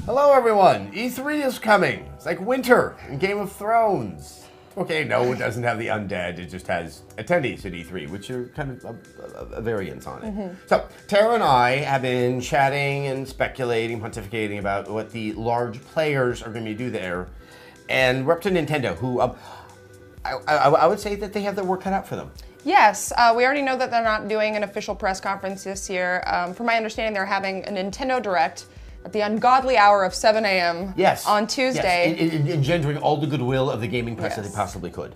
Hello, everyone. E3 is coming. It's like winter in Game of Thrones. Okay, no, it doesn't have the undead. It just has attendees at E3, which are kind of a variance on it. So, Tara and I have been chatting and speculating, pontificating about what the large players are going to do there. And we're up to Nintendo, who I would say that they have their work cut out for them. Yes, we already know that they're not doing an official press conference this year. From my understanding, they're having a Nintendo Direct at the ungodly hour of 7 a.m. on Tuesday. Yes, engendering all the goodwill of the gaming press that they possibly could.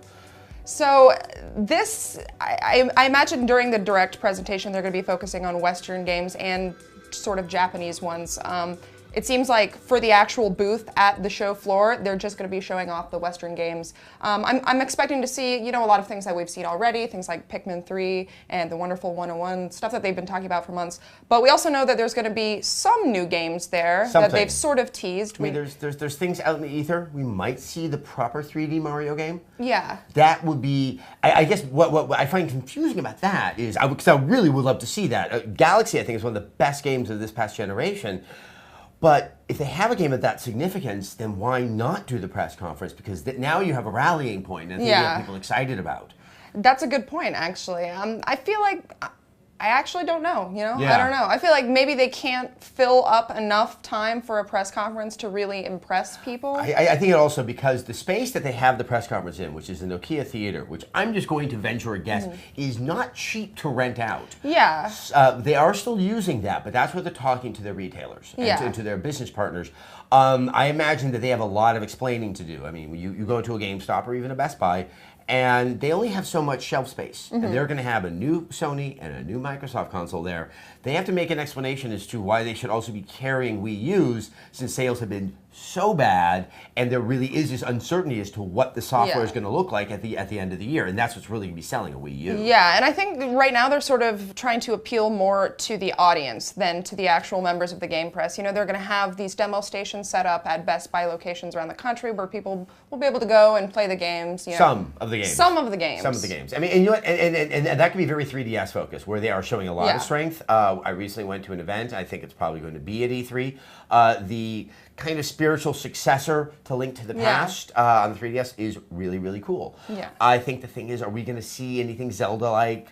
So this, I imagine during the Direct presentation, they're going to be focusing on Western games and sort of Japanese ones. It seems like for the actual booth at the show floor, they're just going to be showing off the Western games. I'm expecting to see, a lot of things that we've seen already, things like Pikmin 3 and the Wonderful 101, stuff that they've been talking about for months. But we also know that there's going to be some new games there that they've sort of teased. I mean, there's things out in the ether. We might see the proper 3D Mario game. Yeah. That would be, I guess, what I find confusing about that is, because I really would love to see that. Galaxy, I think, is one of the best games of this past generation. But if they have a game of that significance, then why not do the press conference? Because now you have a rallying point and a thing you have people excited about. That's a good point, actually. I feel like I actually don't know, I don't know. I feel like maybe they can't fill up enough time for a press conference to really impress people. I think it also because the space that they have the press conference in, which is the Nokia Theater, which I'm just going to venture a guess, is not cheap to rent out. Yeah. They are still using that, but that's where they're talking to their retailers and to their business partners. I imagine that they have a lot of explaining to do. I mean, you go to a GameStop or even a Best Buy, and they only have so much shelf space. And they're going to have a new Sony and a new Microsoft console there. They have to make an explanation as to why they should also be carrying Wii U's since sales have been so bad, and there really is this uncertainty as to what the software is going to look like at the end of the year, and that's what's really going to be selling a Wii U. Yeah, and I think right now they're sort of trying to appeal more to the audience than to the actual members of the game press. They're going to have these demo stations set up at Best Buy locations around the country where people will be able to go and play the games. Some of the games. Some of the games. Some of the games. I mean, and that could be very 3DS focused, where they are showing a lot of strength. I recently went to an event. I think it's probably going to be at E3. The kind of spiritual successor to Link to the Past on the 3DS is really, really cool. Yeah. I think the thing is, are we going to see anything Zelda-like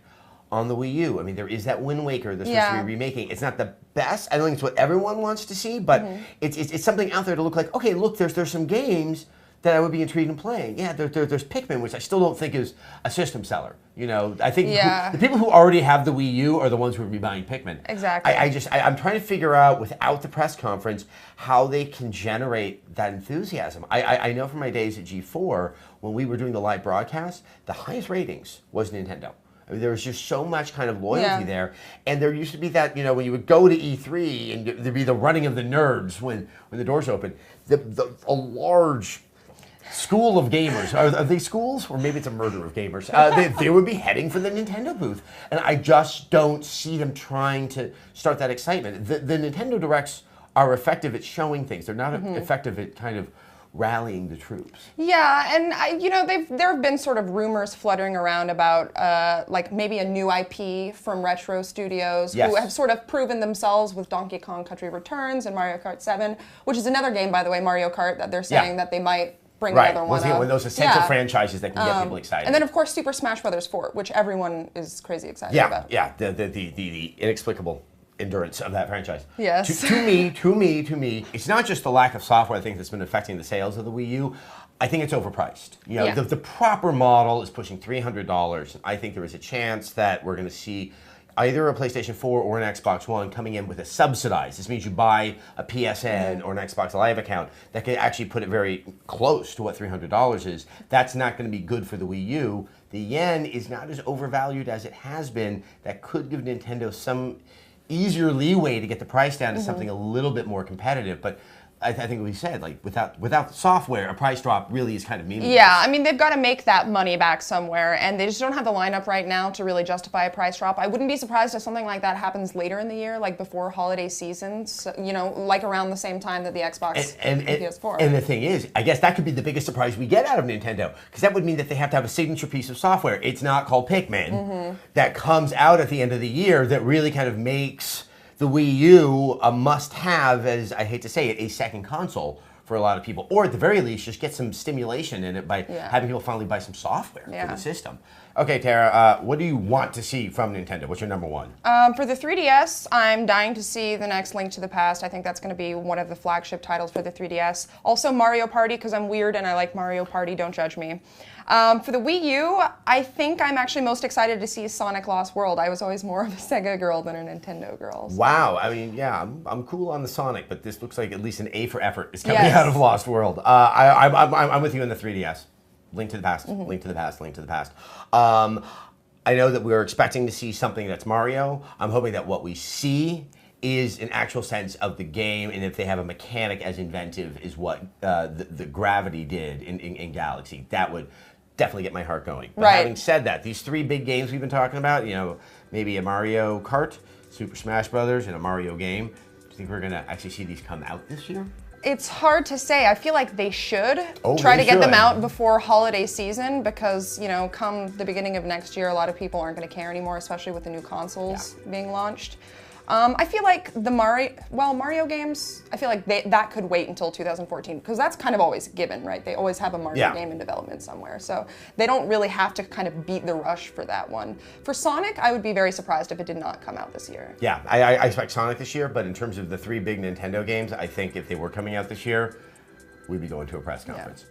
on the Wii U? I mean, there is that Wind Waker that's supposed to be remaking. It's not the best. I don't think it's what everyone wants to see, but it's something out there to look like, okay, look, there's some games that I would be intrigued in playing. Yeah, there's Pikmin, which I still don't think is a system seller. I think the people who already have the Wii U are the ones who would be buying Pikmin. Exactly. I'm trying to figure out, without the press conference, how they can generate that enthusiasm. I know from my days at G4, when we were doing the live broadcast, the highest ratings was Nintendo. I mean, there was just so much kind of loyalty there. And there used to be that, when you would go to E3 and there'd be the running of the nerds when the doors open, a large school of gamers. Are they schools? Or maybe it's a murder of gamers. They would be heading for the Nintendo booth. And I just don't see them trying to start that excitement. The Nintendo Directs are effective at showing things. They're not effective at kind of rallying the troops. Yeah, and there have been sort of rumors fluttering around about like maybe a new IP from Retro Studios who have sort of proven themselves with Donkey Kong Country Returns and Mario Kart 7, which is another game, by the way, Mario Kart, that they're saying that they might bring another one up. One of those essential franchises that can get people excited. And then, of course, Super Smash Bros. 4, which everyone is crazy excited about. Yeah, the inexplicable endurance of that franchise. Yes. To me, it's not just the lack of software, I think, that's been affecting the sales of the Wii U. I think it's overpriced. The proper model is pushing $300. I think there is a chance that we're going to see either a PlayStation 4 or an Xbox One coming in with a subsidized. This means you buy a PSN or an Xbox Live account that could actually put it very close to what $300 is. That's not going to be good for the Wii U. The yen is not as overvalued as it has been. That could give Nintendo some easier leeway to get the price down to something a little bit more competitive. But I think we said, like, without the software, a price drop really is kind of meaningless. Yeah, I mean, they've got to make that money back somewhere, and they just don't have the lineup right now to really justify a price drop. I wouldn't be surprised if something like that happens later in the year, like before holiday seasons, like around the same time that the Xbox and PS4. And the thing is, I guess that could be the biggest surprise we get out of Nintendo, because that would mean that they have to have a signature piece of software. It's not called Pikmin that comes out at the end of the year that really kind of makes the Wii U a must-have, as I hate to say it, a second console for a lot of people, or at the very least, just get some stimulation in it by having people finally buy some software for the system. Okay, Tara, what do you want to see from Nintendo? What's your number one? For the 3DS, I'm dying to see the next Link to the Past. I think that's going to be one of the flagship titles for the 3DS. Also Mario Party, because I'm weird and I like Mario Party, don't judge me. For the Wii U, I think I'm actually most excited to see Sonic Lost World. I was always more of a Sega girl than a Nintendo girl. So. Wow, I mean, yeah, I'm cool on the Sonic, but this looks like at least an A for effort is coming out of Lost World. I'm with you in the 3DS. Link to the Past, Link to the Past, Link to the Past. I know that we're expecting to see something that's Mario. I'm hoping that what we see is an actual sense of the game, and if they have a mechanic as inventive as what the Gravity did in Galaxy, that would definitely get my heart going. But having said that, these three big games we've been talking about, you know, maybe a Mario Kart, Super Smash Brothers, and a Mario game. Do you think we're gonna actually see these come out this year? It's hard to say. I feel like they should try to get them out before holiday season because, you know, come the beginning of next year, a lot of people aren't going to care anymore, especially with the new consoles being launched. I feel like the Mario games, I feel like that could wait until 2014 because that's kind of always given, right? They always have a Mario game in development somewhere. So they don't really have to kind of beat the rush for that one. For Sonic, I would be very surprised if it did not come out this year. Yeah, I expect Sonic this year, but in terms of the three big Nintendo games, I think if they were coming out this year, we'd be going to a press conference.